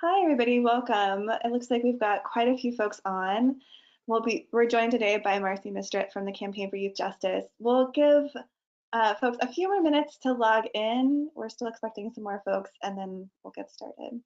Hi, everybody. Welcome. It looks like we've got quite a few folks on. We're joined today by Marcy Mistrett from the Campaign for Youth Justice. We'll give folks a few more minutes to log in. We're still expecting some more folks, and then we'll get started.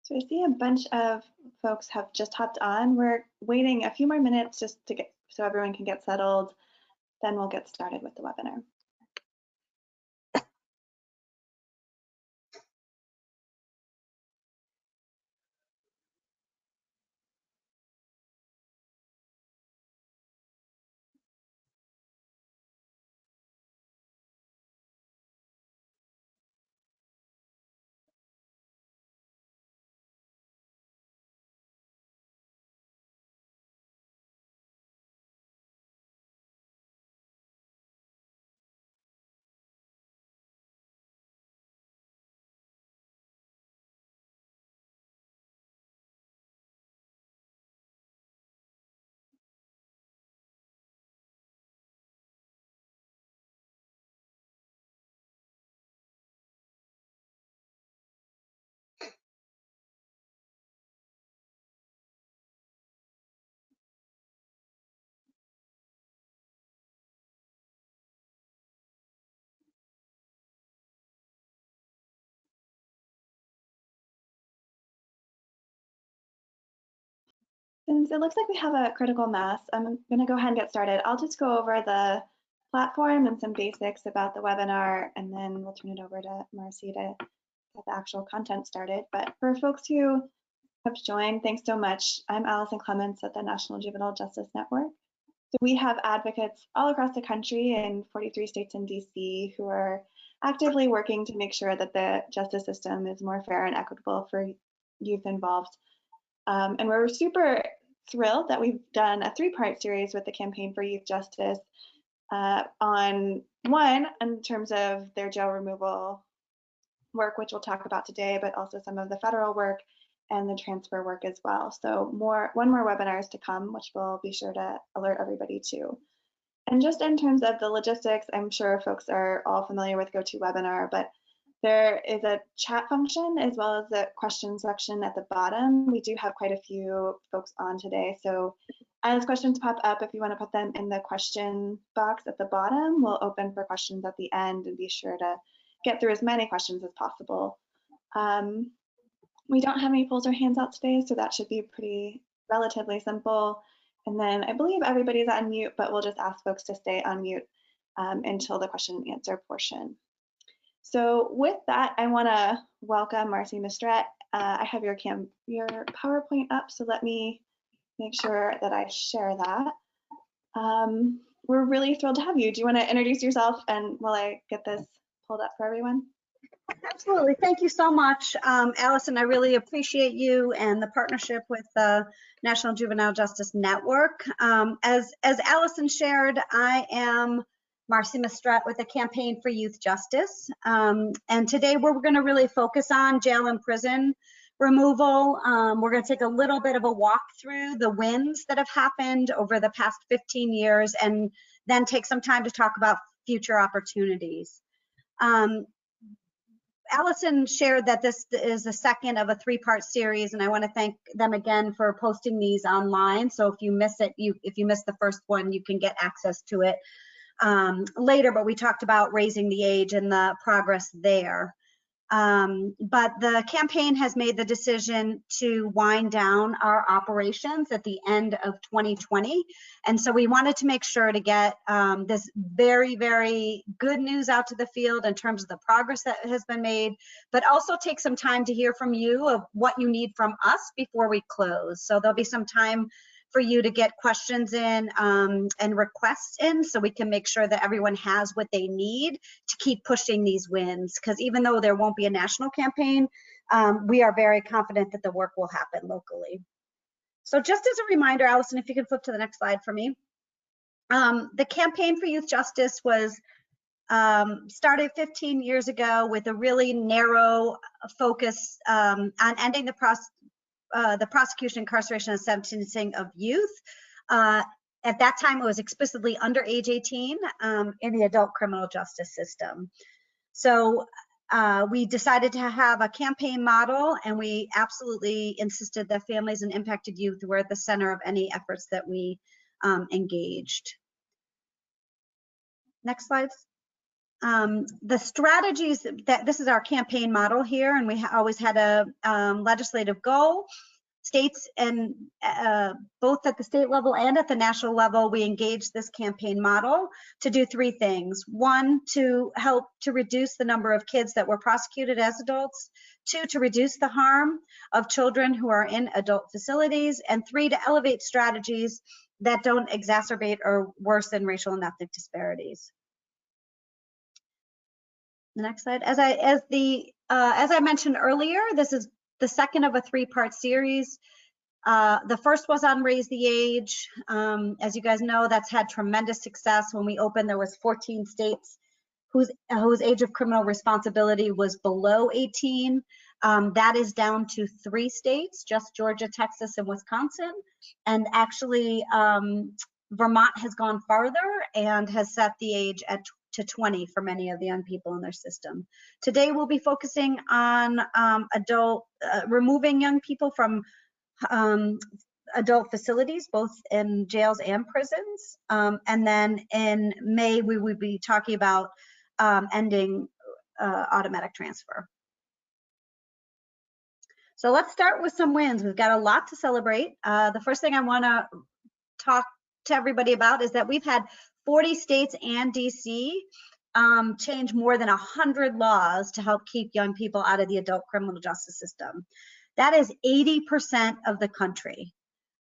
So I see a bunch of folks have just hopped on. We're waiting a few more minutes just to get so everyone can get settled. Then we'll get started with the webinar. Since it looks like we have a critical mass, I'm going to go ahead and get started. I'll just go over the platform and some basics about the webinar, and then we'll turn it over to Marcy to get the actual content started. But for folks who have joined, thanks so much. I'm Allison Clements at the National Juvenile Justice Network. So we have advocates all across the country in 43 states and DC who are actively working to make sure that the justice system is more fair and equitable for youth involved. And we're super thrilled that we've done a three-part series with the Campaign for Youth Justice on one, in terms of their jail removal work, which we'll talk about today, but also some of the federal work and the transfer work as well. So one more webinars to come, which we'll be sure to alert everybody to. And just in terms of the logistics, I'm sure folks are all familiar with GoToWebinar, but there is a chat function as well as a question section at the bottom. We do have quite a few folks on today. So as questions pop up, if you want to put them in the question box at the bottom, we'll open for questions at the end and be sure to get through as many questions as possible. We don't have any polls or hands out today, so that should be pretty relatively simple. And then I believe everybody's on mute, but we'll just ask folks to stay on mute until the question and answer portion. So with that, I want to welcome Marcy Mistrett. I have your PowerPoint up, so let me make sure that I share that. We're really thrilled to have you. Do you want to introduce yourself and while I get this pulled up for everyone? Absolutely. Thank you so much, Allison. I really appreciate you and the partnership with the National Juvenile Justice Network. As Allison shared, I am Marcy Mistrett with the Campaign for Youth Justice. And today we're going to really focus on jail and prison removal. We're going to take a little bit of a walk through the wins that have happened over the past 15 years and then take some time to talk about future opportunities. Allison shared that this is the second of a 3-part series, and I want to thank them again for posting these online. So if you miss it, if you missed the first one, you can get access to it later. But we talked about raising the age and the progress there. But the campaign has made the decision to wind down our operations at the end of 2020. And so we wanted to make sure to get this very, very good news out to the field in terms of the progress that has been made, but also take some time to hear from you of what you need from us before we close. So there'll be some time for you to get questions in and requests in, so we can make sure that everyone has what they need to keep pushing these wins. Because even though there won't be a national campaign, we are very confident that the work will happen locally. So just as a reminder, Allison, if you can flip to the next slide for me. The Campaign for Youth Justice was started 15 years ago with a really narrow focus on ending the prosecution, incarceration, and sentencing of youth. At that time, it was explicitly under age 18 in the adult criminal justice system. So we decided to have a campaign model, and we absolutely insisted that families and impacted youth were at the center of any efforts that we engaged. Next slide. The strategies that this is our campaign model here, and we always had a legislative goal. States and both at the state level and at the national level, we engaged this campaign model to do 3 things. 1, to help to reduce the number of kids that were prosecuted as adults. 2, to reduce the harm of children who are in adult facilities. And 3, to elevate strategies that don't exacerbate or worsen racial and ethnic disparities. The next slide. As I mentioned earlier, this is the second of a 3-part series. The first was on Raise the Age. As you guys know, that's had tremendous success. When we opened, there was 14 states whose age of criminal responsibility was below 18. That is down to 3 states, just Georgia, Texas, and Wisconsin. And actually, Vermont has gone farther and has set the age to 20 for many of the young people in their system. Today, we'll be focusing on removing young people from adult facilities, both in jails and prisons. And then in May, we will be talking about ending automatic transfer. So let's start with some wins. We've got a lot to celebrate. The first thing I want to talk to everybody about is that we've had 40 states and DC change more than 100 laws to help keep young people out of the adult criminal justice system. That is 80% of the country.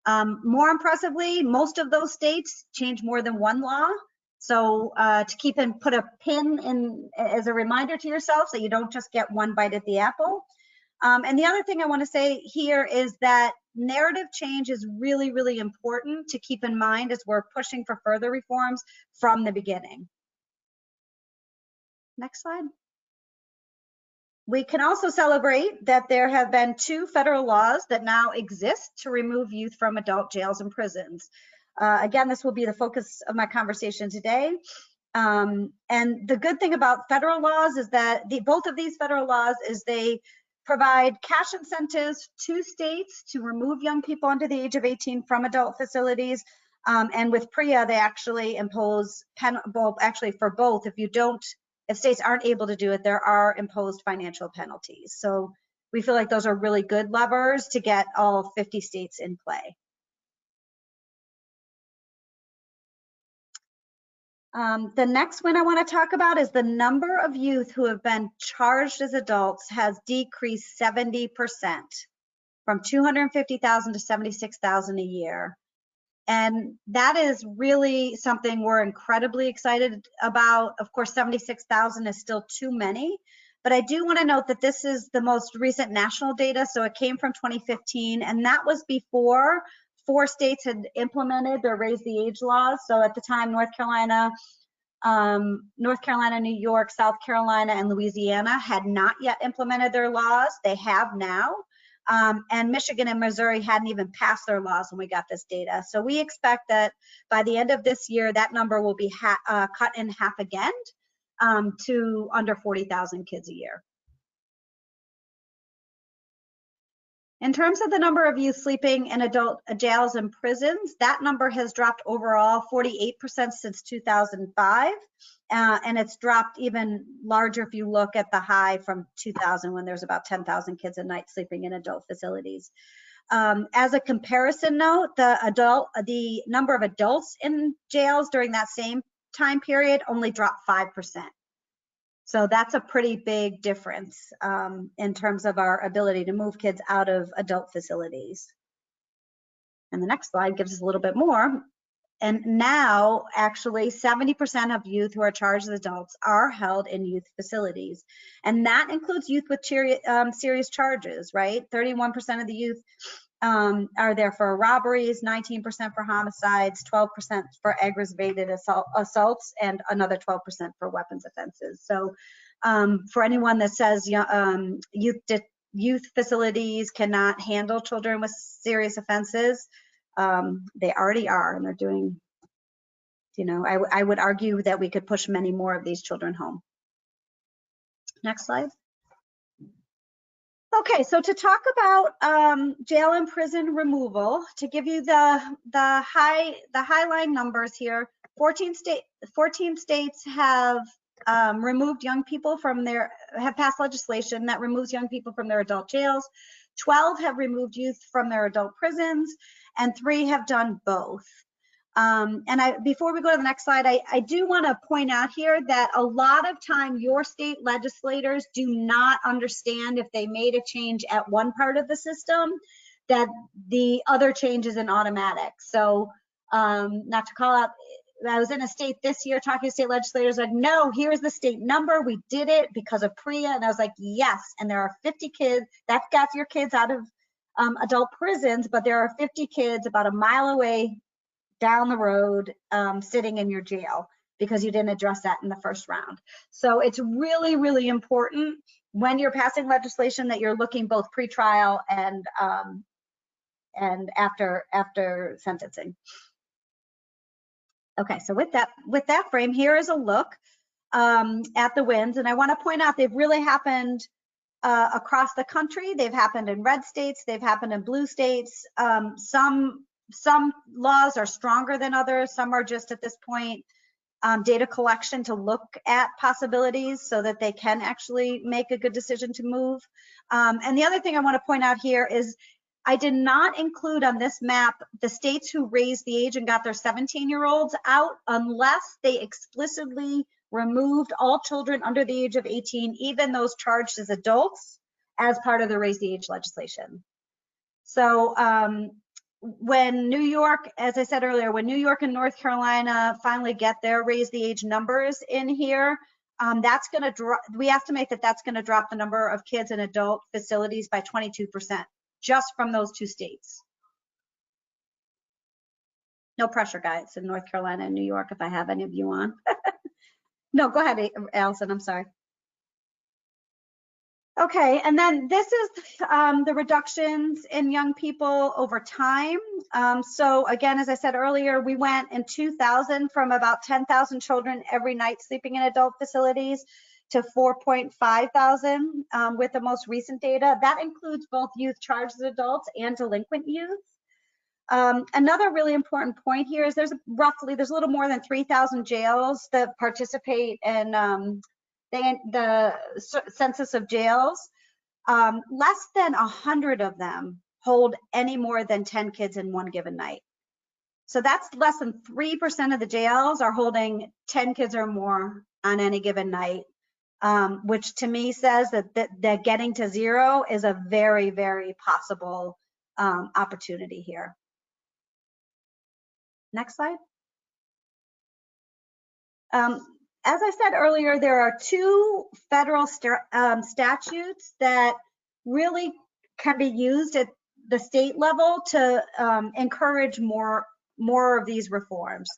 More impressively, most of those states change more than 1 law. So to keep and put a pin in as a reminder to yourselves that you don't just get one bite at the apple. And the other thing I want to say here is that narrative change is really, really important to keep in mind as we're pushing for further reforms from the beginning. Next slide. We can also celebrate that there have been 2 federal laws that now exist to remove youth from adult jails and prisons. Again, this will be the focus of my conversation today. And the good thing about federal laws is that both of these federal laws is they provide cash incentives to states to remove young people under the age of 18 from adult facilities. And with Priya, they actually impose, actually for both, if states aren't able to do it, there are imposed financial penalties. So we feel like those are really good levers to get all 50 states in play. The next one I want to talk about is the number of youth who have been charged as adults has decreased 70%, from 250,000 to 76,000 a year. And that is really something we're incredibly excited about. Of course, 76,000 is still too many, but I do want to note that this is the most recent national data. So it came from 2015, and that was before 4 states had implemented their raise the age laws. So at the time, North Carolina, New York, South Carolina, and Louisiana had not yet implemented their laws. They have now. And Michigan and Missouri hadn't even passed their laws when we got this data. So we expect that by the end of this year, that number will be cut in half again to under 40,000 kids a year. In terms of the number of youth sleeping in adult jails and prisons, that number has dropped overall 48% since 2005. And it's dropped even larger if you look at the high from 2000 when there's about 10,000 kids a night sleeping in adult facilities. As a comparison note, the number of adults in jails during that same time period only dropped 5%. So that's a pretty big difference in terms of our ability to move kids out of adult facilities. And the next slide gives us a little bit more. And now, actually, 70% of youth who are charged as adults are held in youth facilities. And that includes youth with serious charges, right? 31% of the youth are there for robberies, 19% for homicides, 12% for aggravated assaults, and another 12% for weapons offenses. So for anyone that says youth facilities cannot handle children with serious offenses, they already are, and they're doing, you know, I would argue that we could push many more of these children home. Next slide. Okay, so to talk about jail and prison removal, to give you the highline numbers here, 14 states have removed young people from have passed legislation that removes young people from their adult jails. 12 have removed youth from their adult prisons, and 3 have done both. Before we go to the next slide, I do want to point out here that a lot of time your state legislators do not understand if they made a change at one part of the system, that the other change isn't automatic. So not to call out, I was in a state this year talking to state legislators, like, no, here's the state number. We did it because of Priya. And I was like, yes. And there are 50 kids, that got your kids out of adult prisons, but there are 50 kids about a mile away down the road sitting in your jail because you didn't address that in the first round. So it's really, really important when you're passing legislation that you're looking both pre-trial and after sentencing. Okay, so with that frame, here is a look at the wins, and I want to point out they've really happened across the country. They've happened in red states, they've happened in blue states. Some laws are stronger than others. Some are just at this point data collection to look at possibilities so that they can actually make a good decision to move. And the other thing I want to point out here is I did not include on this map the states who raised the age and got their 17-year-olds out unless they explicitly removed all children under the age of 18, even those charged as adults, as part of the raise the age legislation. So when New York, as I said earlier, when New York and North Carolina finally get their raise the age numbers in here, that's going to drop. We estimate that that's going to drop the number of kids in adult facilities by 22%, just from those 2 states. No pressure, guys, in North Carolina and New York, if I have any of you on. No, go ahead, Allison, I'm sorry. Okay, and then this is the reductions in young people over time. So again, as I said earlier, we went in 2000 from about 10,000 children every night sleeping in adult facilities to 4,500 with the most recent data. That includes both youth charged as adults and delinquent youth. Another really important point here is there's a little more than 3,000 jails that participate in the census of jails. Less than 100 of them hold any more than 10 kids in one given night. So that's less than 3% of the jails are holding 10 kids or more on any given night, which to me says that getting to 0 is a very, very possible opportunity here. Next slide. As I said earlier, there are 2 federal statutes that really can be used at the state level to encourage more of these reforms.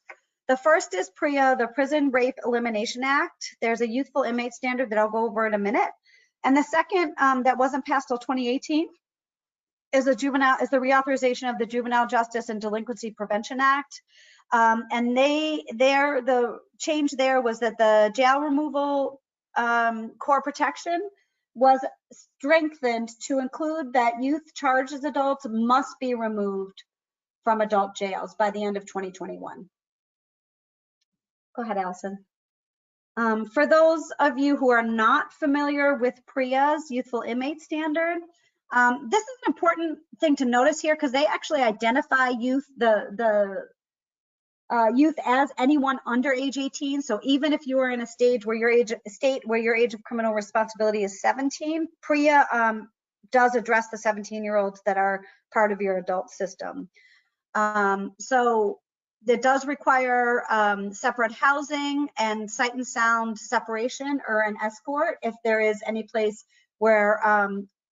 The first is PREA, the Prison Rape Elimination Act. There's a youthful inmate standard that I'll go over in a minute. And the second that wasn't passed till 2018 is the reauthorization of the Juvenile Justice and Delinquency Prevention Act. And the change there was that the jail removal core protection was strengthened to include that youth charged as adults must be removed from adult jails by the end of 2021. Go ahead, Allison. For those of you who are not familiar with Priya's Youthful Inmate Standard, this is an important thing to notice here because they actually identify youth, youth as anyone under age 18. So even if you are in a state where your age of criminal responsibility is 17, Priya does address the 17-year-olds that are part of your adult system. So it does require separate housing and sight and sound separation or an escort if there is any place where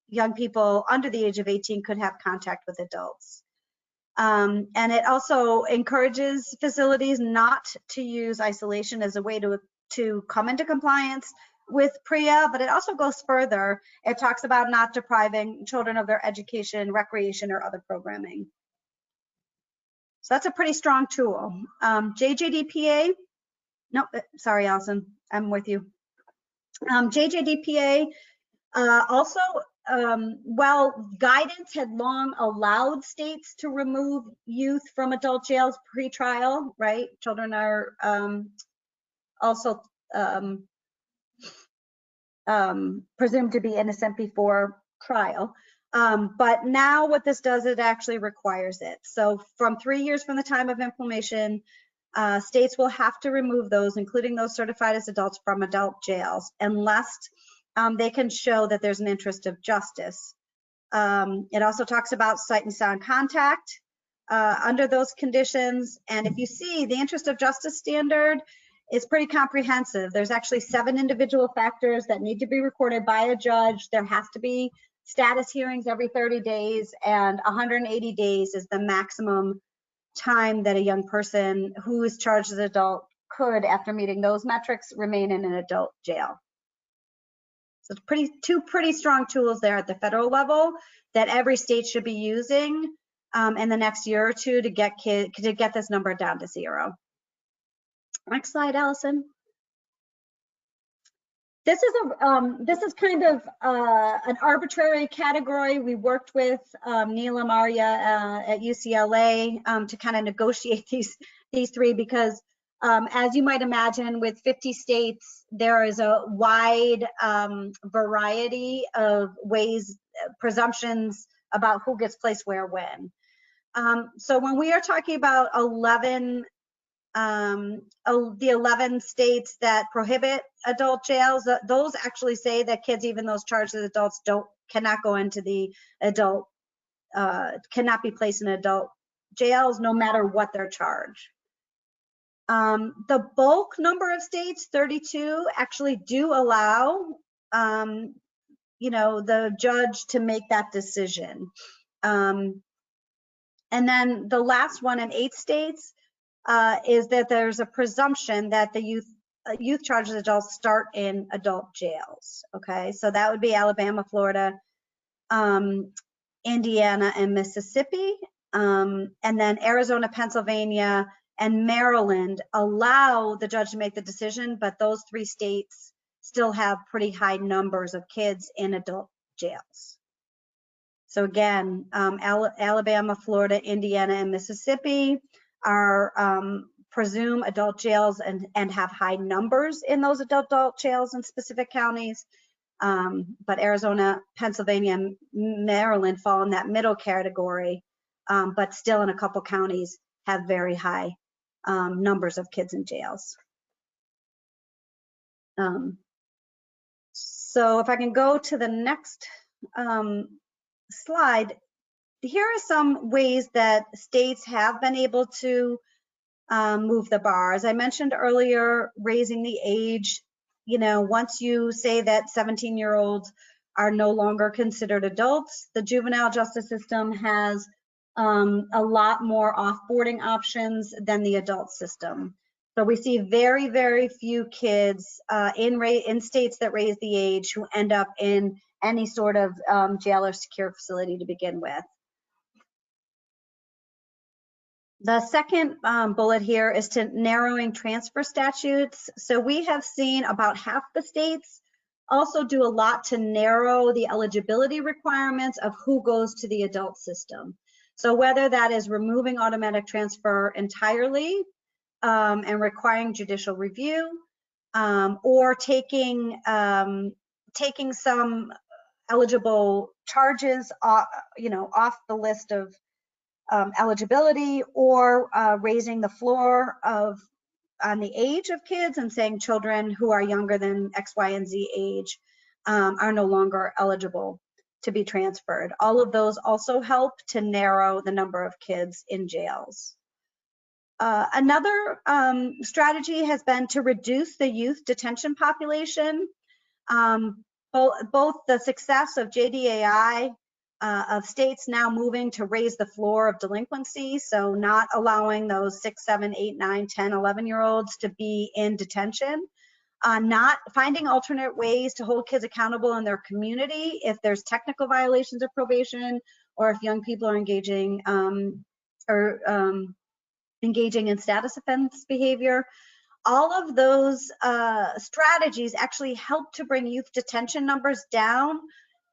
young people under the age of 18 could have contact with adults. And it also encourages facilities not to use isolation as a way to come into compliance with Priya, but it also goes further. It talks about not depriving children of their education, recreation, or other programming. So that's a pretty strong tool. JJDPA, no, sorry, Allison, I'm with you. JJDPA also, while guidance had long allowed states to remove youth from adult jails pre-trial, right? Children are also presumed to be innocent before trial. But now what this does, it actually requires it. So from 3 years from the time of implementation, states will have to remove those, including those certified as adults, from adult jails, unless they can show that there's an interest of justice. It also talks about sight and sound contact under those conditions. And if you see, the interest of justice standard is pretty comprehensive. There's actually 7 individual factors that need to be recorded by a judge. There has to be status hearings every 30 days, and 180 days is the maximum time that a young person who is charged as an adult could, after meeting those metrics, remain in an adult jail. So it's two pretty strong tools there at the federal level that every state should be using in the next year or two to get this number down to 0. Next slide, Allison. This is kind of an arbitrary category. We worked with Neil and Maria at UCLA to kind of negotiate these 3 because as you might imagine, with 50 states, there is a wide variety of ways, presumptions about who gets placed where when. So when we are talking about the 11 states that prohibit adult jails, those actually say that kids, even those charged as adults, cannot go into the adult, cannot be placed in adult jails no matter what their charge. The bulk number of states, 32, actually do allow, the judge to make that decision. And then the last one in 8 states is that there's a presumption that the youth charged as adults start in adult jails. Okay, so that would be Alabama, Florida, Indiana, and Mississippi. And then Arizona, Pennsylvania, and Maryland allow the judge to make the decision, but those 3 states still have pretty high numbers of kids in adult jails. So again, Alabama, Florida, Indiana, and Mississippi are presume adult jails and have high numbers in those adult jails in specific counties. But Arizona, Pennsylvania, and Maryland fall in that middle category, but still in a couple counties have very high numbers of kids in jails. So if I can go to the next slide, here are some ways that states have been able to move the bar. As I mentioned earlier, raising the age, once you say that 17-year-olds are no longer considered adults, the juvenile justice system has a lot more offboarding options than the adult system. So we see very, very few kids in states that raise the age who end up in any sort of jail or secure facility to begin with. The second bullet here is to narrowing transfer statutes. So we have seen about half the states also do a lot to narrow the eligibility requirements of who goes to the adult system. So whether that is removing automatic transfer entirely and requiring judicial review, or taking some eligible charges off the list of eligibility, or raising the floor on the age of kids and saying children who are younger than X, Y, and Z age are no longer eligible to be transferred. All of those also help to narrow the number of kids in jails. Another strategy has been to reduce the youth detention population. Both the success of JDAI, of states now moving to raise the floor of delinquency, so not allowing those 6, 7, 8, 9, 10, 11-year-olds to be in detention, not finding alternate ways to hold kids accountable in their community if there's technical violations of probation, or if young people are engaging in status offense behavior. All of those strategies actually help to bring youth detention numbers down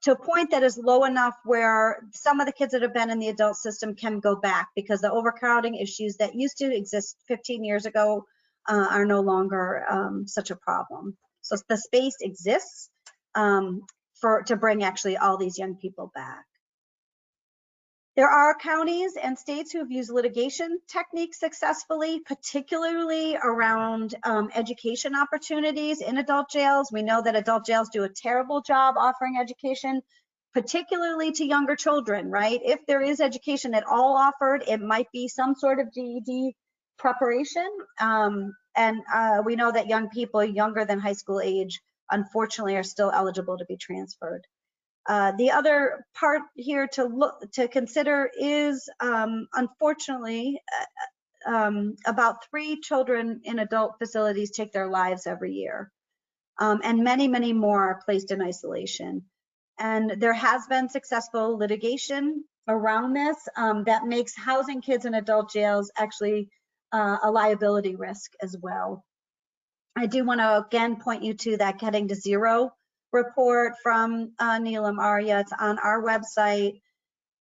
to a point that is low enough where some of the kids that have been in the adult system can go back, because the overcrowding issues that used to exist 15 years ago are no longer such a problem. So the space exists to bring actually all these young people back. There are counties and states who have used litigation techniques successfully, particularly around education opportunities in adult jails. We know that adult jails do a terrible job offering education, particularly to younger children, right? If there is education at all offered, it might be some sort of GED preparation. And we know that young people younger than high school age, unfortunately, are still eligible to be transferred. The other part here to consider is, unfortunately, about 3 children in adult facilities take their lives every year, and many, many more are placed in isolation. And there has been successful litigation around this that makes housing kids in adult jails actually a liability risk as well. I do want to again point you to that Getting to Zero report from Neelam Arya. It's on our website,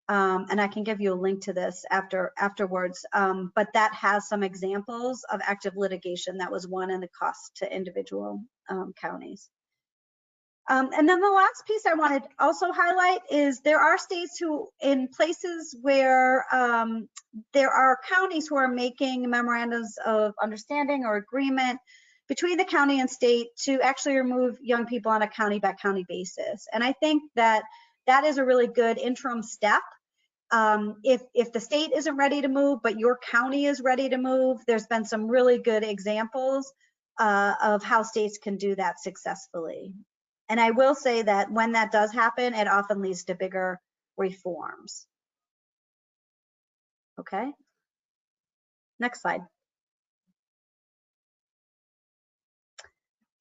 and I can give you a link to this afterwards. But that has some examples of active litigation that was won and the cost to individual counties. And then the last piece I wanted to also highlight is there are states who, in places where there are counties who are making memorandums of understanding or agreement between the county and state to actually remove young people on a county by county basis. And I think that that is a really good interim step. If the state isn't ready to move, but your county is ready to move, there's been some really good examples of how states can do that successfully. And I will say that when that does happen, it often leads to bigger reforms. Okay, next slide.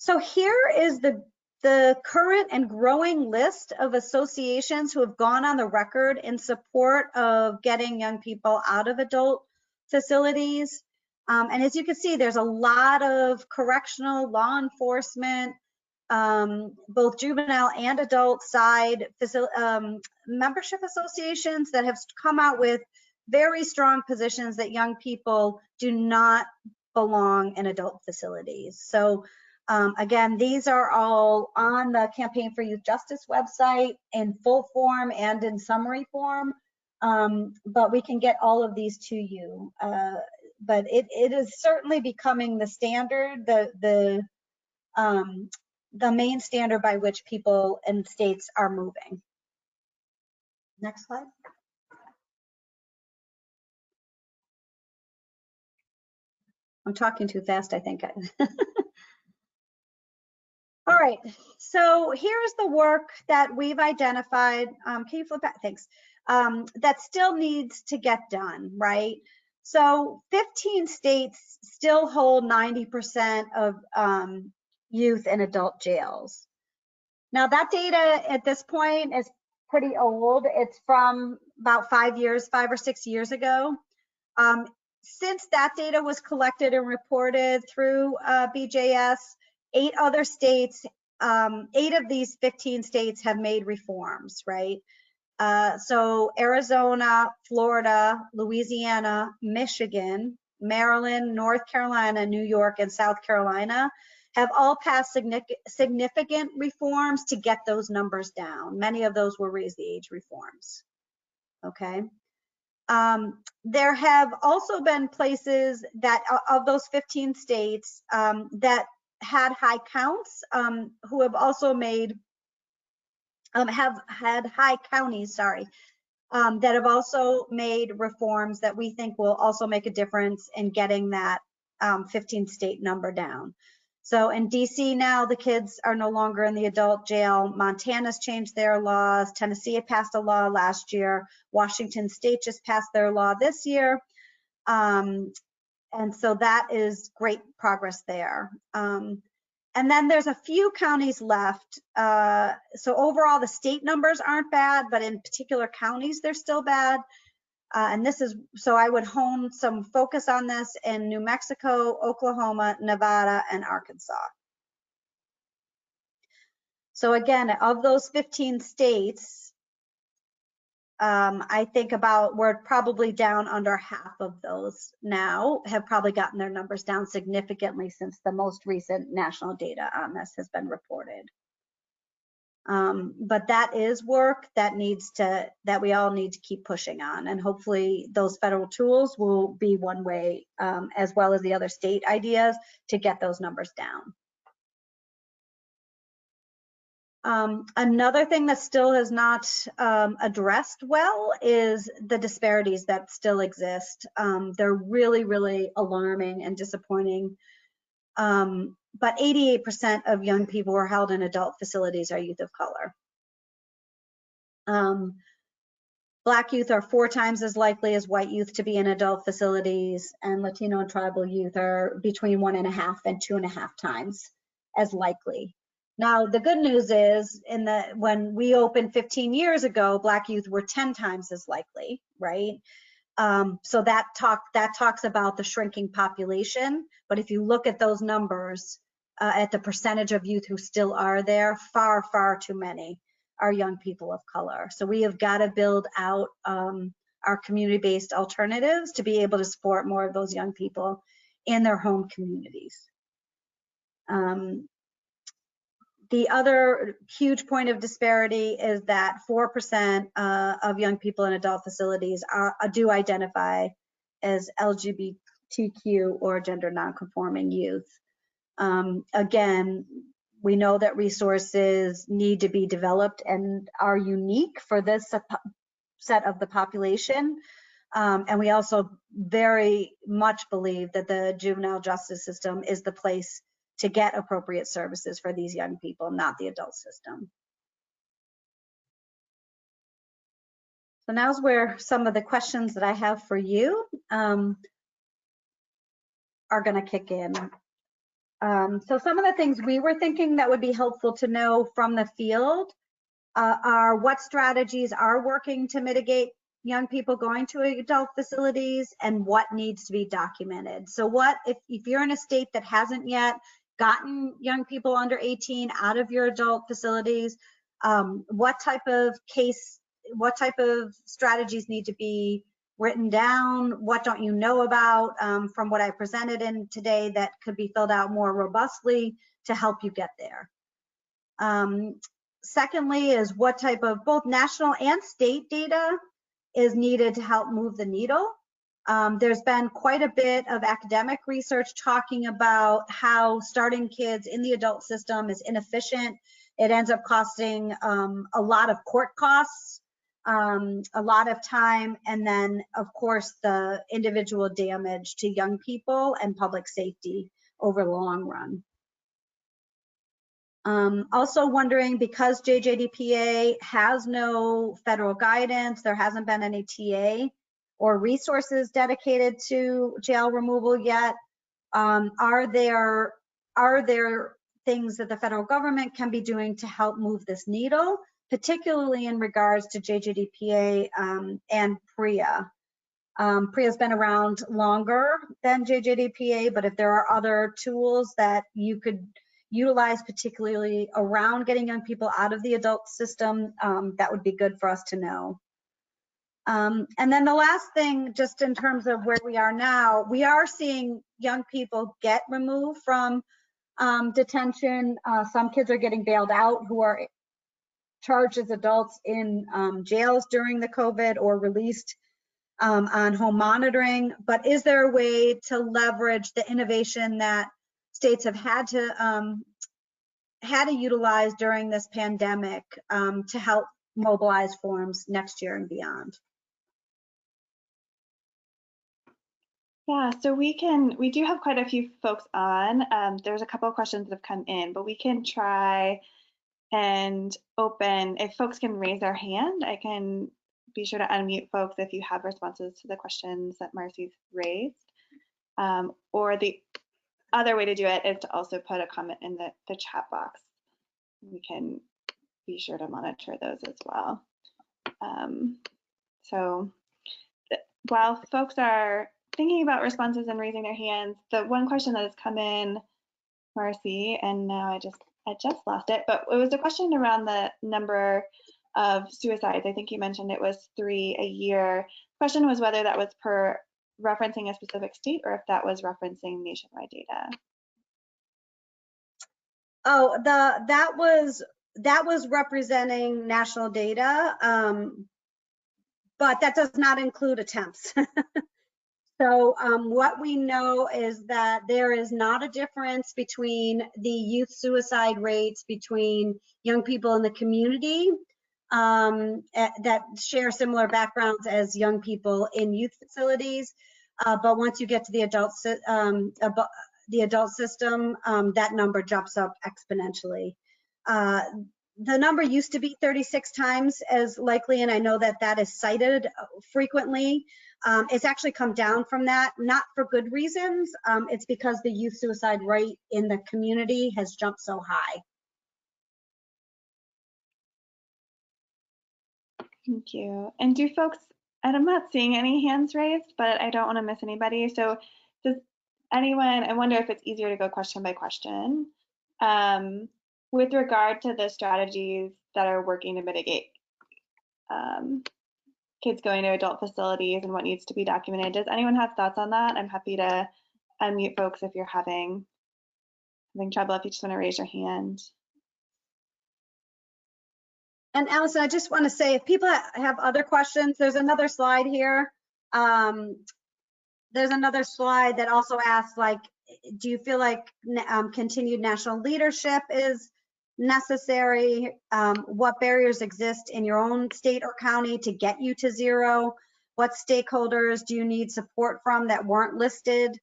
So here is the current and growing list of associations who have gone on the record in support of getting young people out of adult facilities. And as you can see, there's a lot of correctional, law enforcement, both juvenile and adult side membership associations that have come out with very strong positions that young people do not belong in adult facilities. So again, these are all on the Campaign for Youth Justice website in full form and in summary form, but we can get all of these to you. But it is certainly becoming the standard, the main standard by which people and states are moving. Next slide. I'm talking too fast, I think. All right, so here's the work that we've identified. Can you flip that? Thanks. That still needs to get done, right? So 15 states still hold 90% of youth in adult jails. Now that data at this point is pretty old. It's from about 5 or 6 years ago. Since that data was collected and reported through BJS, 8 other states 8 of these 15 states have made reforms, right? So Arizona, Florida, Louisiana, Michigan, Maryland, North Carolina, New York, and South Carolina have all passed significant reforms to get those numbers down. Many of those were raise the age reforms, okay? There have also been places that, of those 15 states, that had high counts, who have also made, have had high counties, sorry, that have also made reforms that we think will also make a difference in getting that 15 state number down. So in DC now, the kids are no longer in the adult jail. Montana's changed their laws. Tennessee had passed a law last year. Washington State just passed their law this year. And so that is great progress there. And then there's a few counties left. So overall, the state numbers aren't bad, but in particular counties, they're still bad. And this is, so I would hone some focus on this in New Mexico, Oklahoma, Nevada, and Arkansas. So again, of those 15 states, I think we're probably down under half of those now, have probably gotten their numbers down significantly since the most recent national data on this has been reported. But that is work that we all need to keep pushing on, and hopefully those federal tools will be one way, as well as the other state ideas, to get those numbers down. Another thing that still has not addressed well is the disparities that still exist. They're really, really alarming and disappointing. But 88% of young people who are held in adult facilities are youth of color. Black youth are 4 times as likely as white youth to be in adult facilities, and Latino and tribal youth are between 1.5 and 2.5 times as likely. Now, the good news is, when we opened 15 years ago, Black youth were 10 times as likely, right? So that talks about the shrinking population. But if you look at those numbers, at the percentage of youth who still are there, far, far too many are young people of color. So we have got to build out our community-based alternatives to be able to support more of those young people in their home communities. The other huge point of disparity is that 4% of young people in adult facilities do identify as LGBTQ or gender nonconforming youth. Again, we know that resources need to be developed and are unique for this set of the population. And we also very much believe that the juvenile justice system is the place to get appropriate services for these young people, not the adult system. So now's where some of the questions that I have for you are gonna kick in. So some of the things we were thinking that would be helpful to know from the field are what strategies are working to mitigate young people going to adult facilities and what needs to be documented. So if you're in a state that hasn't yet gotten young people under 18 out of your adult facilities, what type of strategies need to be written down? What don't you know about from what I presented in today that could be filled out more robustly to help you get there? Secondly is what type of both national and state data is needed to help move the needle. There's been quite a bit of academic research talking about how starting kids in the adult system is inefficient. It ends up costing a lot of court costs, a lot of time, and then of course the individual damage to young people and public safety over the long run. Also wondering, because JJDPA has no federal guidance, there hasn't been any TA or resources dedicated to jail removal yet. Are there things that the federal government can be doing to help move this needle, particularly in regards to JJDPA and Priya? Priya's been around longer than JJDPA, but if there are other tools that you could utilized, particularly around getting young people out of the adult system, that would be good for us to know. And then the last thing, just in terms of where we are now, we are seeing young people get removed from detention. Some kids are getting bailed out who are charged as adults in jails during the COVID or released on home monitoring. But is there a way to leverage the innovation that states have had to utilize during this pandemic to help mobilize forms next year and beyond? Yeah, so we do have quite a few folks on. There's a couple of questions that have come in, but we can try and open, if folks can raise their hand, I can be sure to unmute folks if you have responses to the questions that Marcy's raised. Or the other way to do it is to also put a comment in the chat box. We can be sure to monitor those as well. So while folks are thinking about responses and raising their hands, the one question that has come in, Marcy, and now I just lost it, but it was a question around the number of suicides. I think you mentioned it was 3 a year. The question was whether that was per referencing a specific state or if that was referencing nationwide data. Oh, that was representing national data, but that does not include attempts. So what we know is that there is not a difference between the youth suicide rates between young people in the community that share similar backgrounds as young people in youth facilities. But once you get to the adult system, that number jumps up exponentially. The number used to be 36 times as likely, and I know that that is cited frequently. It's actually come down from that, not for good reasons. It's because the youth suicide rate in the community has jumped so high. Thank you. And do folks, and I'm not seeing any hands raised, but I don't want to miss anybody. So does anyone, I wonder if it's easier to go question by question. With regard to the strategies that are working to mitigate kids going to adult facilities and what needs to be documented, does anyone have thoughts on that? I'm happy to unmute folks if you're having trouble, if you just want to raise your hand. And Allison, I just want to say, if people have other questions, there's another slide here. There's another slide that also asks, like, do you feel like continued national leadership is necessary? What barriers exist in your own state or county to get you to zero? What stakeholders do you need support from that weren't listed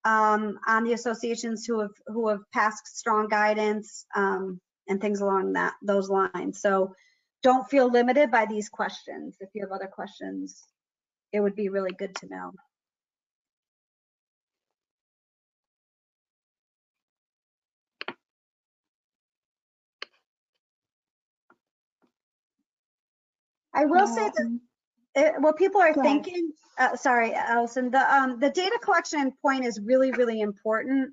on the associations who have passed strong guidance and things along those lines? So don't feel limited by these questions. If you have other questions, it would be really good to know. I will say that what people are thinking, sorry, Allison, the data collection point is really, really important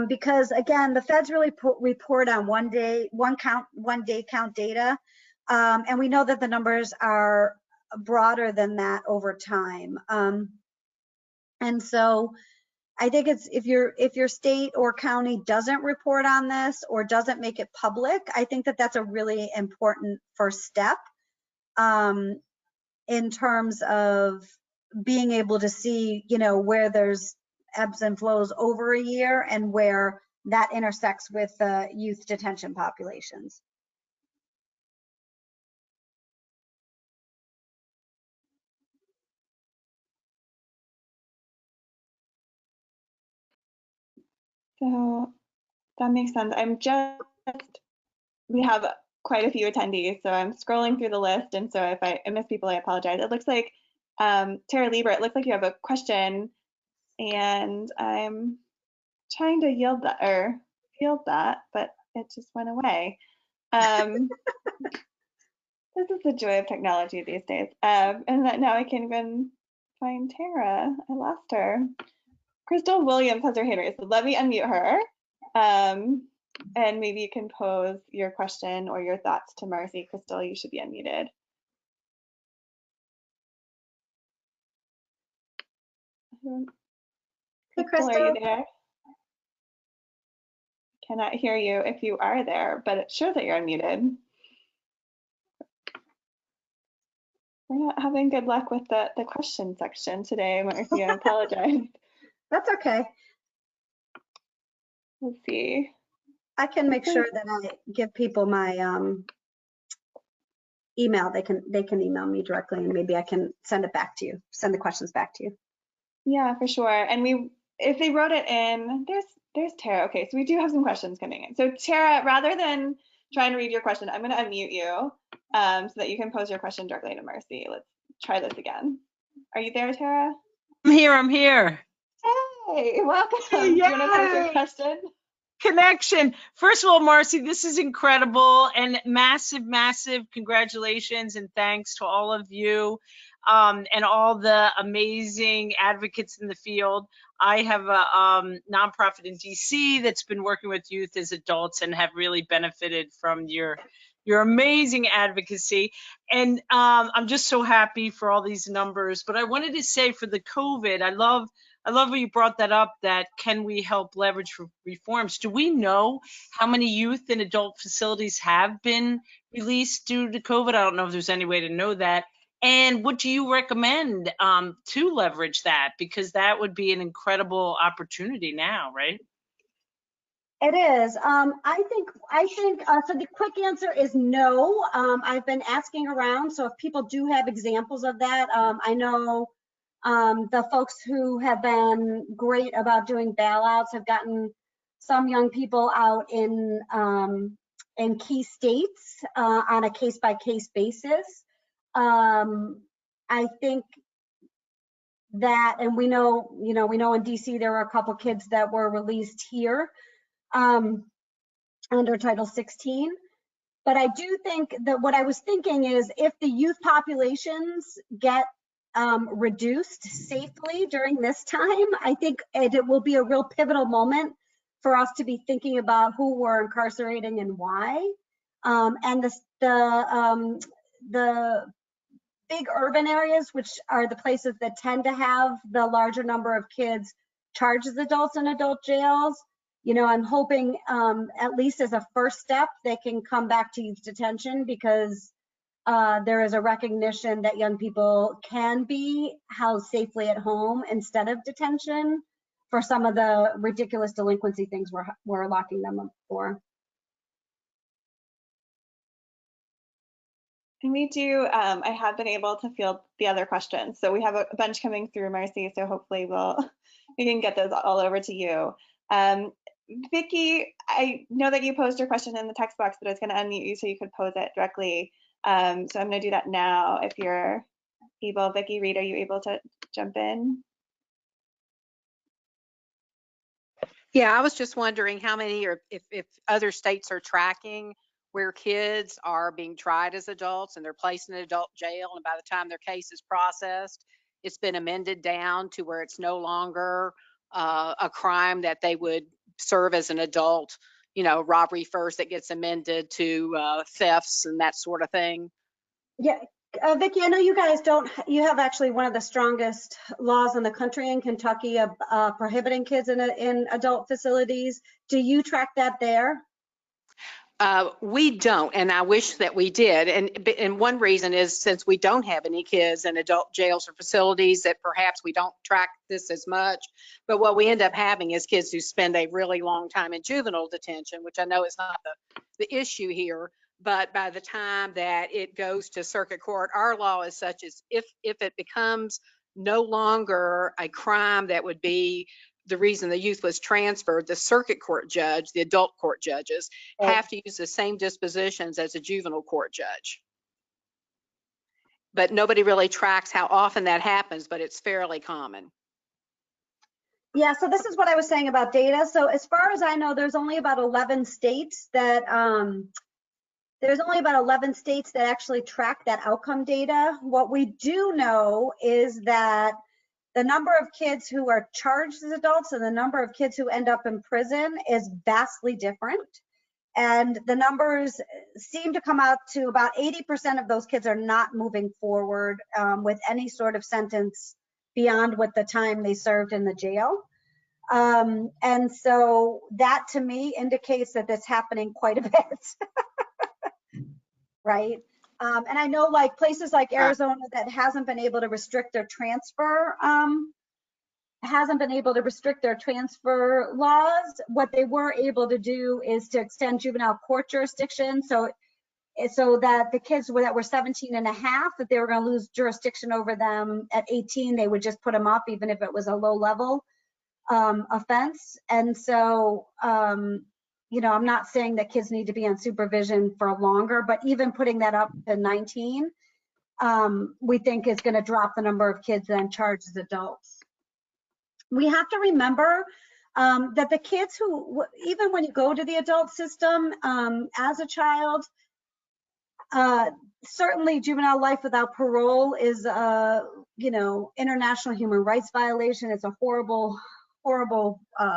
because, again, the feds really report on one day count data. And we know that the numbers are broader than that over time. And so I think it's, if your state or county doesn't report on this or doesn't make it public, I think that that's a really important first step in terms of being able to see, where there's ebbs and flows over a year and where that intersects with youth detention populations. So that makes sense. We have quite a few attendees, so I'm scrolling through the list, and so if I miss people, I apologize. It looks like, Tara Lieber, it looks like you have a question, and I'm trying to yield that, but it just went away. This is the joy of technology these days. And that now I can't even find Tara. I lost her. Crystal Williams has her hand raised, so let me unmute her. And maybe you can pose your question or your thoughts to Marcy. Crystal, you should be unmuted. Hey, Crystal, are you Crystal. there? Cannot hear you if you are there, but it shows that you're unmuted. We're not having good luck with the question section today, Marcy. I apologize. That's okay. Let's see. I can make sure that I give people my email. They can email me directly, and maybe I can send it back to you. Send the questions back to you. Yeah, for sure. And if they wrote it in, there's Tara. Okay, so we do have some questions coming in. So Tara, rather than trying to read your question, I'm going to unmute you so that you can pose your question directly to Marcy. Let's try this again. Are you there, Tara? I'm here. Hey, welcome. Do you want to pose your question? Connection. First of all, Marcy, this is incredible and massive congratulations and thanks to all of you and all the amazing advocates in the field. I have a nonprofit in DC that's been working with youth as adults and have really benefited from your amazing advocacy. And I'm just so happy for all these numbers. But I wanted to say for the COVID, I love when you brought that up, that can we help leverage reforms? Do we know how many youth and adult facilities have been released due to COVID? I don't know if there's any way to know that. And what do you recommend to leverage that? Because that would be an incredible opportunity now, right? It is. I think. So the quick answer is no. I've been asking around, so if people do have examples of that, I know the folks who have been great about doing bailouts have gotten some young people out in key states on a case-by-case basis. I think that, and we know in DC there were a couple kids that were released here under Title 16. But I do think that what I was thinking is if the youth populations get reduced safely during this time, I think it will be a real pivotal moment for us to be thinking about who we're incarcerating and why. And the big urban areas, which are the places that tend to have the larger number of kids charged as adults in adult jails, I'm hoping at least as a first step, they can come back to youth detention, because there is a recognition that young people can be housed safely at home instead of detention for some of the ridiculous delinquency things we're locking them up for. And we do, I have been able to field the other questions. So we have a bunch coming through, Marcy, so hopefully we can get those all over to you. Vicki, I know that you posed your question in the text box, but I was going to unmute you so you could pose it directly. So I'm going to do that now if you're able. Vicki, Reed, are you able to jump in? Yeah, I was just wondering how many, or if other states are tracking where kids are being tried as adults and they're placed in adult jail, and by the time their case is processed, it's been amended down to where it's no longer a crime that they would serve as an adult, robbery first that gets amended to thefts and that sort of thing. Yeah, Vicki, I know you guys you have actually one of the strongest laws in the country in Kentucky of prohibiting kids in adult facilities. Do you track that there? We don't, and I wish that we did. And one reason is since we don't have any kids in adult jails or facilities, that perhaps we don't track this as much. But what we end up having is kids who spend a really long time in juvenile detention, which I know is not the issue here. But by the time that it goes to circuit court, our law is such as if it becomes no longer a crime that would be the reason the youth was transferred, the circuit court judge, the adult court judges have to use the same dispositions as a juvenile court judge. But nobody really tracks how often that happens, but it's fairly common. Yeah, so this is what I was saying about data. So as far as I know, there's only about 11 states that actually track that outcome data. What we do know is that the number of kids who are charged as adults and the number of kids who end up in prison is vastly different. And the numbers seem to come out to about 80% of those kids are not moving forward with any sort of sentence beyond what the time they served in the jail. And so that to me indicates that that's happening quite a bit, right? And I know like places like Arizona that hasn't been able to restrict their transfer, laws. What they were able to do is to extend juvenile court jurisdiction. So that the kids that were 17 and a half, that they were going to lose jurisdiction over them at 18, they would just put them up even if it was a low level offense. And so, you know, I'm not saying that kids need to be on supervision for longer, but even putting that up to 19, we think is going to drop the number of kids then charged as adults. We have to remember that the kids who, even when you go to the adult system as a child, certainly juvenile life without parole is you know, international human rights violation. It's a horrible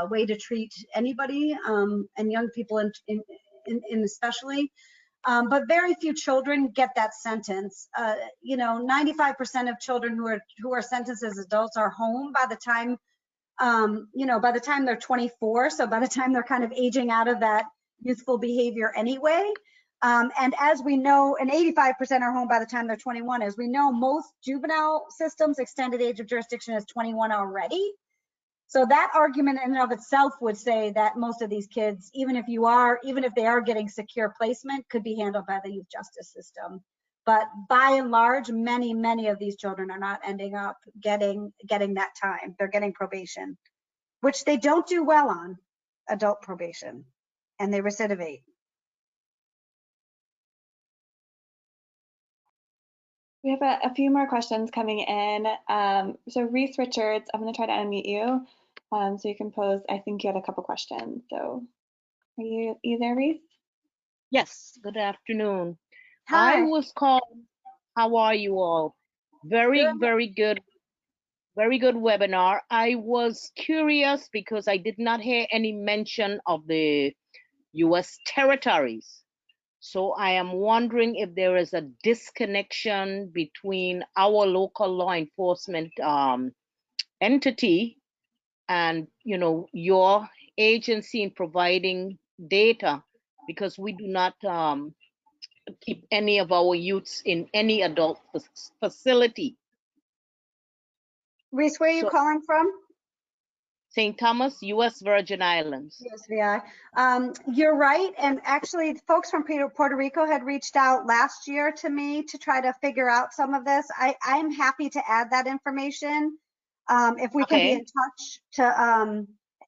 way to treat anybody, and young people in especially. But very few children get that sentence. You know, 95% of children who are sentenced as adults are home by the time, you know, by the time they're 24. So by the time they're kind of aging out of that youthful behavior anyway. And as we know, and 85% are home by the time they're 21. As we know, most juvenile systems extended age of jurisdiction is 21 already. So that argument in and of itself would say that most of these kids, even if they are getting secure placement, could be handled by the youth justice system. But by and large, many of these children are not ending up getting that time. They're getting probation, which they don't do well on, adult probation, and they recidivate. We have a few more questions coming in. So Reese Richards, I'm going to try to unmute you so you can pose. I think you had a couple questions. So are you there, Reese? Yes, good afternoon. Hi. I was called, how are you all? Very good webinar. I was curious because I did not hear any mention of the US territories. So I am wondering if there is a disconnection between our local law enforcement entity and, you know, your agency in providing data, because we do not keep any of our youths in any adult facility. Reese, where are you calling from? St. Thomas, U.S. Virgin Islands. USVI. You're right. And actually, folks from Puerto Rico had reached out last year to me to try to figure out some of this. I'm happy to add that information. If we can be in touch to,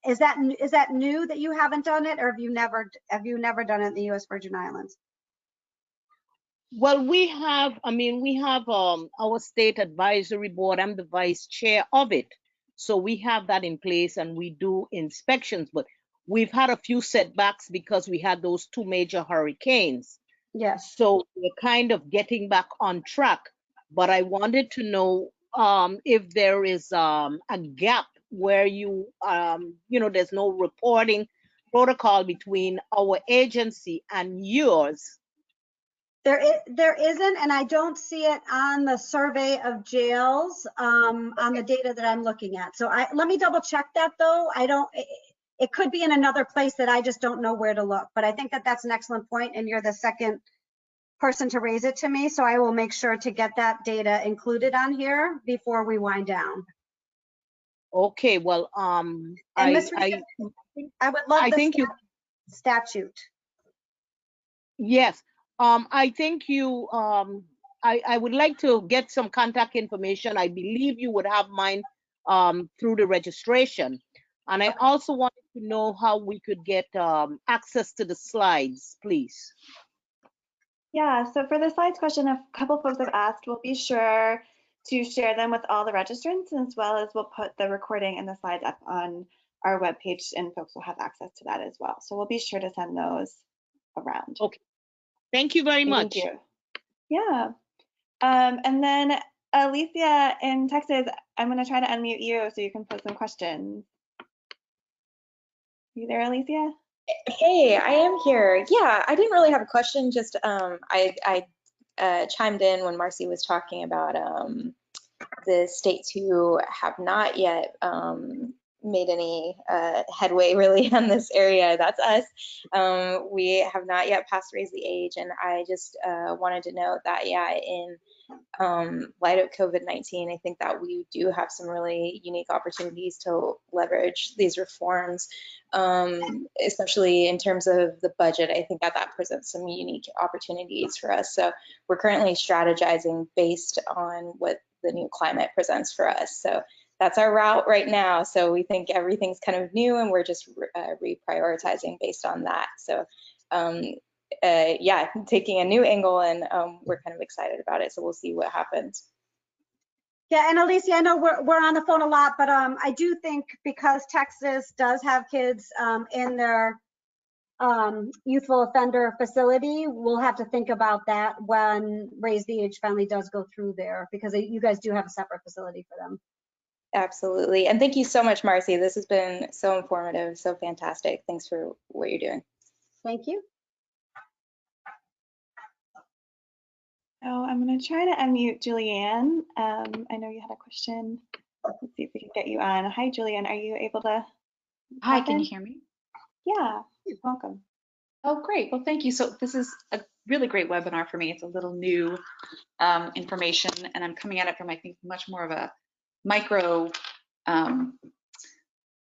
is that new that you haven't done it, or have you never done it in the U.S. Virgin Islands? Well, we have our state advisory board. I'm the vice chair of it. So we have that in place and we do inspections, but we've had a few setbacks because we had those two major hurricanes. Yes. So we're kind of getting back on track, but I wanted to know if there is a gap where there's no reporting protocol between our agency and yours. There isn't, and I don't see it on the survey of jails on the data that I'm looking at. So let me double check that though. It could be in another place that I just don't know where to look, but I think that that's an excellent point, and you're the second person to raise it to me. So I will make sure to get that data included on here before we wind down. Okay, well, And Ms. Reese, I would love the statute. Yes. I think I would like to get some contact information. I believe you would have mine through the registration. And I also wanted to know how we could get access to the slides, please. Yeah, so for the slides question, a couple folks have asked, we'll be sure to share them with all the registrants, as well as we'll put the recording and the slides up on our webpage, and folks will have access to that as well. So we'll be sure to send those around. Okay. Thank you very much. Thank you. Yeah. And then Alicia in Texas, I'm going to try to unmute you so you can pose some questions. You there, Alicia? Hey, I am here. Yeah, I didn't really have a question. Just I chimed in when Marcy was talking about the states who have not yet made any headway really on this area. That's us. We have not yet passed raise the age, and I just wanted to note that yeah, in light of COVID-19, I think that we do have some really unique opportunities to leverage these reforms, especially in terms of the budget. I think that that presents some unique opportunities for us. So we're currently strategizing based on what the new climate presents for us. So that's our route right now. So we think everything's kind of new and we're just reprioritizing based on that. So yeah, taking a new angle, and we're kind of excited about it. So we'll see what happens. Yeah, and Alicia, I know we're on the phone a lot, but I do think because Texas does have kids in their youthful offender facility, we'll have to think about that when Raise the Age finally does go through there, because you guys do have a separate facility for them. Absolutely. And thank you so much, Marcy. This has been so informative, so fantastic. Thanks for what you're doing. Thank you. So I'm going to try to unmute Julianne. I know you had a question. Let's see if we can get you on. Hi, Julianne. Are you able to? Hi, can you hear me? Yeah, welcome. Oh, great. Well, thank you. So this is a really great webinar for me. It's a little new information, and I'm coming at it from, I think, much more of a micro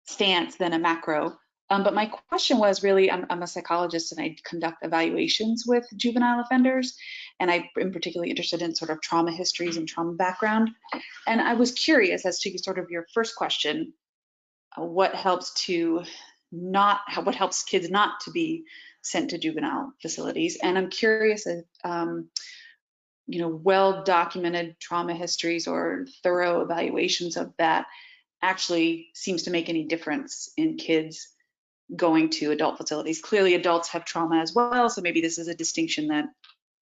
stance than a macro. But my question was really, I'm a psychologist and I conduct evaluations with juvenile offenders, and I'm particularly interested in sort of trauma histories and trauma background. And I was curious as to sort of your first question, what helps kids not to be sent to juvenile facilities? And I'm curious if, well-documented trauma histories or thorough evaluations of that actually seems to make any difference in kids going to adult facilities. Clearly adults have trauma as well, so maybe this is a distinction that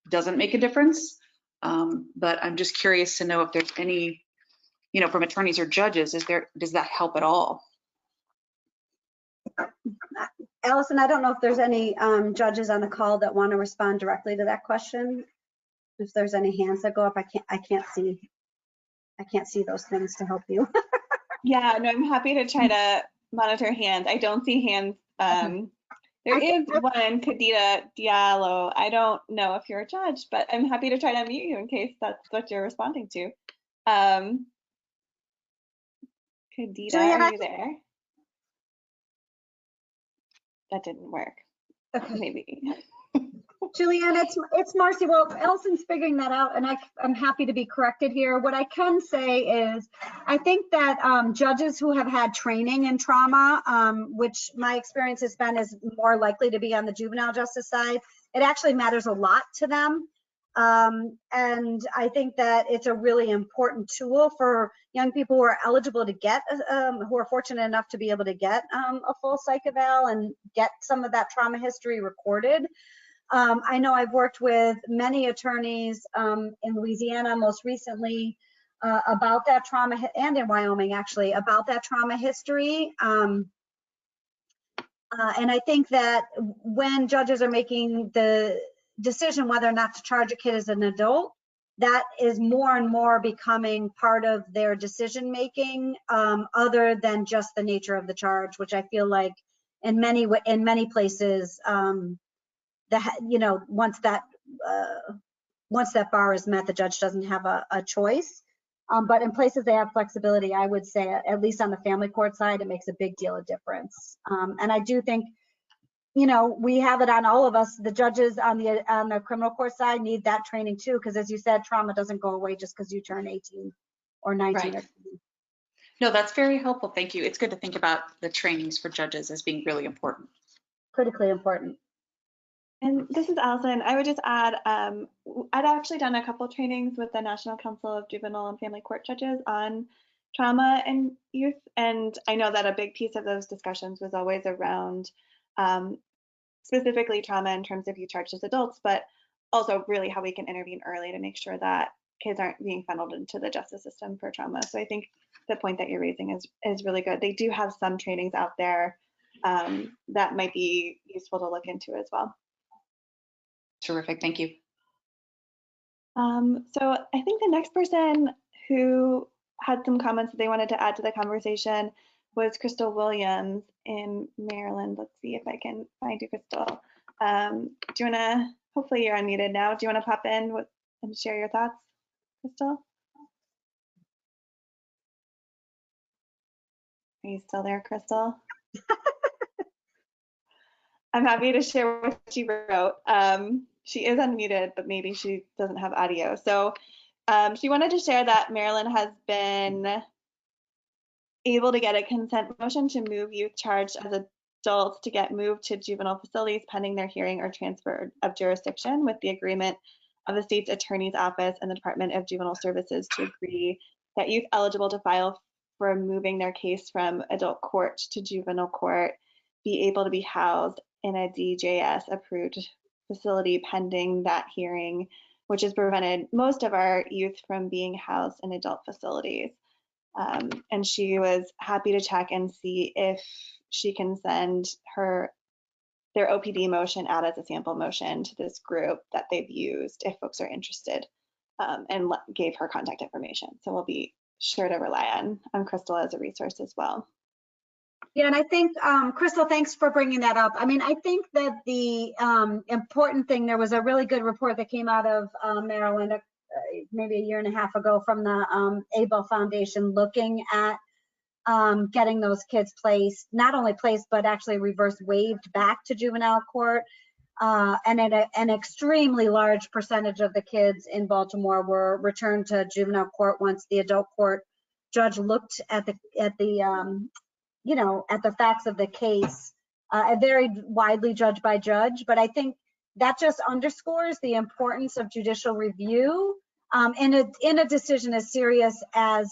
doesn't make a difference. But I'm just curious to know if there's any, from attorneys or judges, does that help at all? Allison, I don't know if there's any judges on the call that want to respond directly to that question. If there's any hands that go up, I can't see those things to help you. Yeah, no, I'm happy to try to monitor hands. I don't see hands. There is one, Kadita Diallo. I don't know if you're a judge, but I'm happy to try to unmute you in case that's what you're responding to. Kadita, are you there? That didn't work. Okay. Maybe. Julianne, it's Marcy. Well, Allison's figuring that out, and I'm happy to be corrected here. What I can say is, I think that judges who have had training in trauma, which my experience has been is more likely to be on the juvenile justice side, it actually matters a lot to them. And I think that it's a really important tool for young people who are eligible to get, who are fortunate enough to be able to get a full psych eval and get some of that trauma history recorded. I know I've worked with many attorneys in Louisiana most recently about that trauma, and in Wyoming actually, about that trauma history. And I think that when judges are making the decision whether or not to charge a kid as an adult, that is more and more becoming part of their decision making, other than just the nature of the charge, which I feel like in many places, once that bar is met, the judge doesn't have a choice. But in places they have flexibility, I would say, at least on the family court side, it makes a big deal of difference. And I do think, we have it on all of us. The judges on the criminal court side need that training too, because as you said, trauma doesn't go away just because you turn 18 or 19. Right. Or 20. No, that's very helpful. Thank you. It's good to think about the trainings for judges as being really important. Critically important. And this is Allison. I would just add, I'd actually done a couple trainings with the National Council of Juvenile and Family Court Judges on trauma and youth. And I know that a big piece of those discussions was always around specifically trauma in terms of youth charged as adults, but also really how we can intervene early to make sure that kids aren't being funneled into the justice system for trauma. So I think the point that you're raising is really good. They do have some trainings out there that might be useful to look into as well. Terrific, thank you. So I think the next person who had some comments that they wanted to add to the conversation was Crystal Williams in Maryland. Let's see if I can find you, Crystal. Do you want to, hopefully you're unmuted now. Do you want to pop in and share your thoughts, Crystal? Are you still there, Crystal? I'm happy to share what she wrote. She is unmuted, but maybe she doesn't have audio. So she wanted to share that Maryland has been able to get a consent motion to move youth charged as adults to get moved to juvenile facilities pending their hearing or transfer of jurisdiction, with the agreement of the state's attorney's office and the Department of Juvenile Services to agree that youth eligible to file for moving their case from adult court to juvenile court be able to be housed in a DJS approved facility pending that hearing, which has prevented most of our youth from being housed in adult facilities. And she was happy to check and see if she can send their OPD motion out as a sample motion to this group that they've used if folks are interested, and gave her contact information. So we'll be sure to rely on Crystal as a resource as well. Yeah, and I think, Crystal, thanks for bringing that up. I mean, I think that the important thing, there was a really good report that came out of Maryland maybe a year and a half ago from the ABLE Foundation, looking at getting those kids placed, not only placed, but actually reverse waived back to juvenile court. And an extremely large percentage of the kids in Baltimore were returned to juvenile court once the adult court judge looked at the you know, at the facts of the case. It varied widely judge by judge, but I think that just underscores the importance of judicial review in a decision as serious as,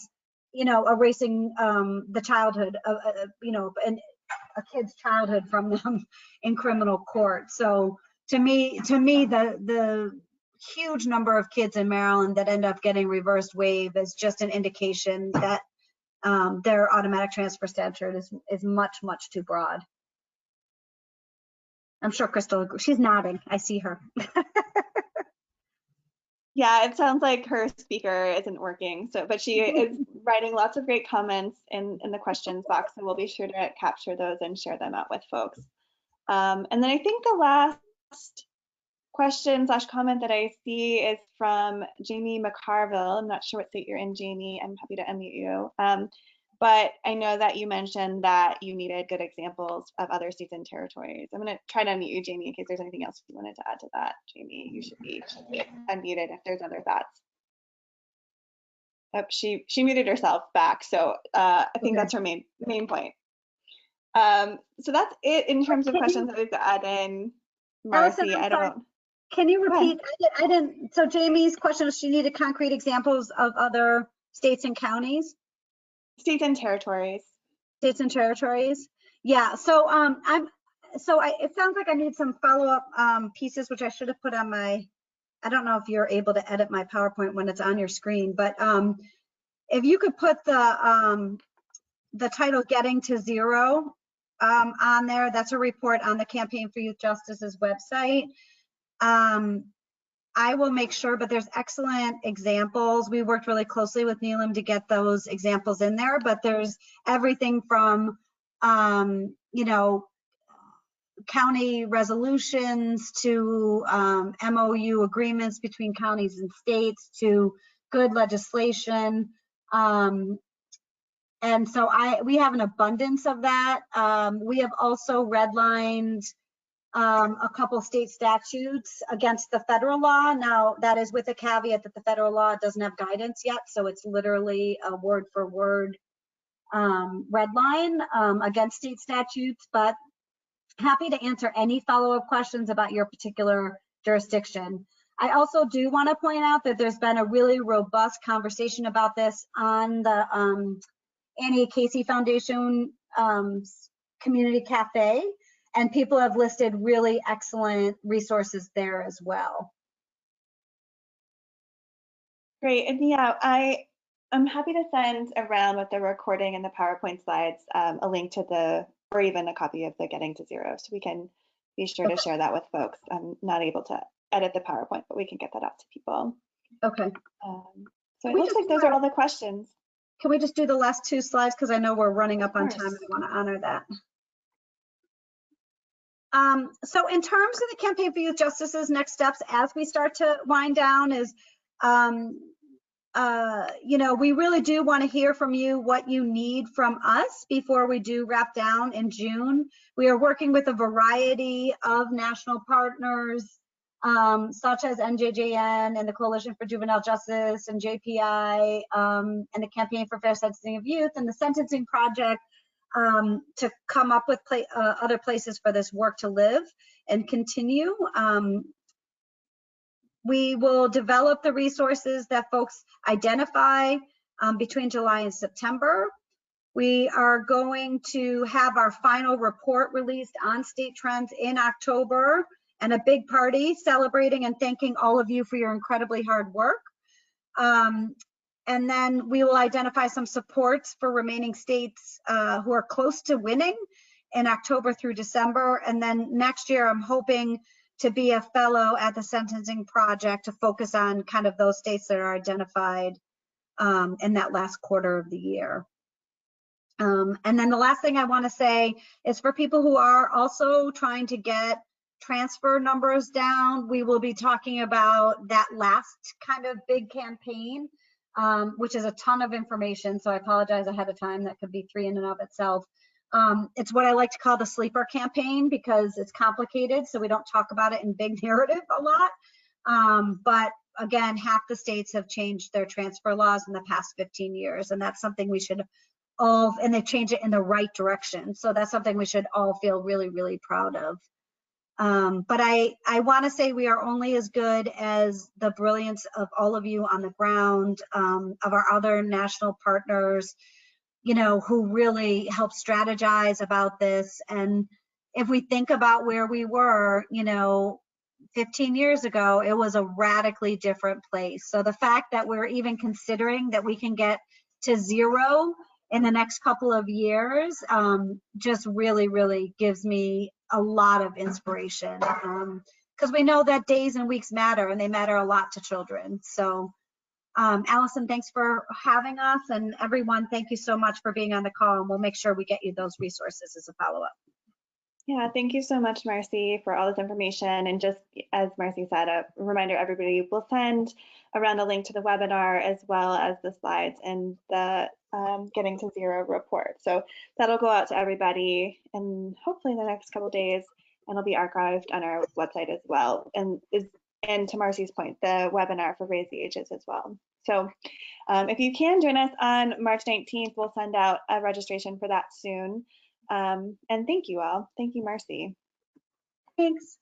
you know, erasing the childhood of, you know, a kid's childhood from them in criminal court. So to me, the huge number of kids in Maryland that end up getting reversed waive is just an indication that their automatic transfer statute is much, much too broad. I'm sure Crystal, she's nodding. I see her. Yeah, it sounds like her speaker isn't working. So, but she is writing lots of great comments in the questions box, and we'll be sure to capture those and share them out with folks. And then I think the last question / comment that I see is from Jamie McCarville. I'm not sure what state you're in, Jamie. I'm happy to unmute you. But I know that you mentioned that you needed good examples of other states and territories. I'm going to try to unmute you, Jamie, in case there's anything else you wanted to add to that. Jamie, you should be unmuted if there's other thoughts. Oh, she muted herself back, so I think that's her main point. So that's it in terms of questions that we've got in. Marcy, I don't. Can you repeat? I didn't. So Jamie's question was she needed concrete examples of other states and counties. States and territories. States and territories. Yeah. So it sounds like I need some follow-up pieces, which I should have put on my. I don't know if you're able to edit my PowerPoint when it's on your screen, but if you could put the title "Getting to Zero" on there. That's a report on the Campaign for Youth Justice's website. I will make sure, but there's excellent examples. We worked really closely with Neelam to get those examples in there, but there's everything from, you know, county resolutions to MOU agreements between counties and states to good legislation. And so we have an abundance of that. We have also redlined a couple state statutes against the federal law. Now, that is with a caveat that the federal law doesn't have guidance yet, so it's literally a word for word red line against state statutes, but happy to answer any follow-up questions about your particular jurisdiction. I also do want to point out that there's been a really robust conversation about this on the Annie Casey Foundation Community Cafe, and people have listed really excellent resources there as well. Great, and yeah, I'm happy to send around with the recording and the PowerPoint slides a link to or even a copy of the Getting to Zero, so we can be sure to share that with folks. I'm not able to edit the PowerPoint, but we can get that out to people. Okay. So it looks like those are all the questions. Can we just do the last 2 slides? Because I know we're running up on Of time and course. I want to honor that. So in terms of the Campaign for Youth Justice's next steps as we start to wind down is, you know, we really do want to hear from you what you need from us before we do wrap down in June. We are working with a variety of national partners, such as NJJN and the Coalition for Juvenile Justice and JPI, and the Campaign for Fair Sentencing of Youth and the Sentencing Project, to come up with other places for this work to live and continue. We will develop the resources that folks identify between July and September. We are going to have our final report released on state trends in October, and a big party celebrating and thanking all of you for your incredibly hard work. And then we will identify some supports for remaining states who are close to winning in October through December. And then next year, I'm hoping to be a fellow at the Sentencing Project to focus on kind of those states that are identified in that last quarter of the year. And then the last thing I want to say is for people who are also trying to get transfer numbers down, we will be talking about that last kind of big campaign, which is a ton of information. So I apologize ahead of time. That could be 3 in and of itself. It's what I like to call the sleeper campaign because it's complicated. So we don't talk about it in big narrative a lot. But again, half the states have changed their transfer laws in the past 15 years. And that's something we should all, and they change it in the right direction. So that's something we should all feel really, really proud of. But I want to say we are only as good as the brilliance of all of you on the ground, of our other national partners, you know, who really help strategize about this. And if we think about where we were, you know, 15 years ago, it was a radically different place. So the fact that we're even considering that we can get to 0 in the next couple of years just really, really gives me a lot of inspiration, because we know that days and weeks matter, and they matter a lot to children. So Allison, thanks for having us, and everyone, thank you so much for being on the call, and we'll make sure we get you those resources as a follow-up. Yeah, thank you so much, Marcy, for all this information. And just as Marcy said, a reminder, everybody, we'll send around a link to the webinar as well as the slides and the Getting to Zero report. So that'll go out to everybody and hopefully in the next couple of days, and it'll be archived on our website as well. And to Marcy's point, the webinar for Raise the Ages as well. So if you can join us on March 19th, we'll send out a registration for that soon. And thank you all. Thank you, Marcy. Thanks.